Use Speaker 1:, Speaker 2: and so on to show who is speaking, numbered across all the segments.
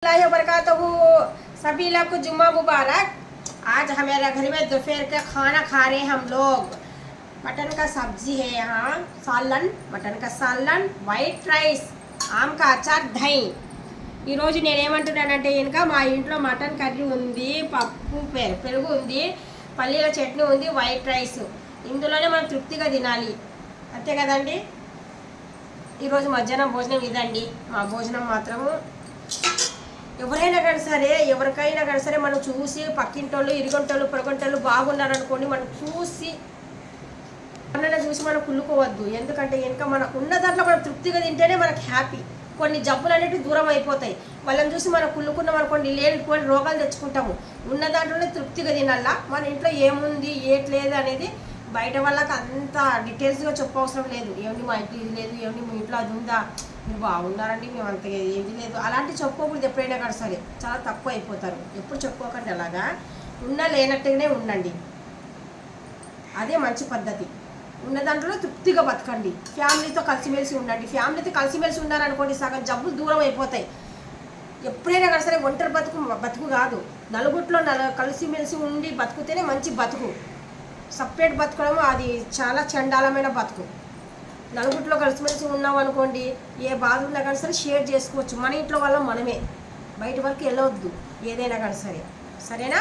Speaker 1: वबरकातहू। सभी लोग को जुम्मा मुबारक। आज हमारे घर में दोपहर का खाना खा रहे हैं हम लोग। मटन का सब्जी है यहाँ, सालन, मटन का सालन, వైట్ రైస్, ఆమ్ కా అచార్, దహి। ఈరోజు నేనేమంటున్నానంటే ఇంకా మా ఇంట్లో మటన్ కర్రీ ఉంది, పప్పు పెరుగు ఉంది, పల్లీల చట్నీ ఉంది, వైట్ రైస్। ఇందులోనే మనం తృప్తిగా తినాలి, అంతే కదండి। ఈరోజు మధ్యాహ్నం భోజనం ఇదండి మా భోజనం మాత్రము। ఎవరైనా కానీ సరే, ఎవరికైనా కానీ సరే మనం చూసి పక్కింటోళ్ళు, ఇరుగొంటోళ్ళు, పొరగొంటోళ్ళు బాగున్నారనుకోండి, మనం చూసి మనం కుళ్ళుకోవద్దు। ఎందుకంటే ఇంకా మనకు ఉన్న దాంట్లో మనం తృప్తిగా తింటేనే మనకు హ్యాపీ। కొన్ని జబ్బులు అనేవి దూరం అయిపోతాయి। వాళ్ళని చూసి మనం కుళ్ళుకున్నాం అనుకోండి, లేనిపోయిన రోగాలు తెచ్చుకుంటాము। ఉన్న దాంట్లోనే తృప్తిగా తినాలా। మన ఇంట్లో ఏముంది ఏట్లేదు అనేది బయట వాళ్ళకి అంత డీటెయిల్స్గా చెప్పవసరం లేదు। ఏమండి మా ఇంట్లో ఇది లేదు, ఏమండి మీ ఇంట్లో అది ఉందా, మీరు బాగున్నారండి, మేము అంత ఏది లేదు అలాంటి చెప్పుకోకూడదు। ఎప్పుడైనా కానీ సరే చాలా తక్కువ అయిపోతారు। ఎప్పుడు చెప్పుకోకండి, అలాగా ఉన్నా లేనట్టుగానే ఉండండి, అదే మంచి పద్ధతి। ఉన్న దాంట్లో తృప్తిగా బతకండి, ఫ్యామిలీతో కలిసిమెలిసి ఉండండి। ఫ్యామిలీతో కలిసిమెలిసి ఉన్నారనుకోండి, సగం జబ్బులు దూరం అయిపోతాయి। ఎప్పుడైనా కానీ సరే ఒంటరి బతుకు కాదు, నలుగుట్లో కలిసిమెలిసి ఉండి బతుకుతేనే మంచి బతుకు। సపరేట్ బతకడం అది చాలా చండాలమైన బతుకు। నలుగుట్లో కలిసిమెలిసి ఉన్నాం అనుకోండి, ఏ బాధ ఉన్నా కానీ సరే షేర్ చేసుకోవచ్చు। మన ఇంట్లో వాళ్ళం మనమే, బయట వరకు వెళ్ళవద్దు ఏదైనా కానీ సరే, సరేనా?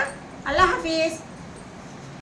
Speaker 1: అల్లా హాఫీజ్।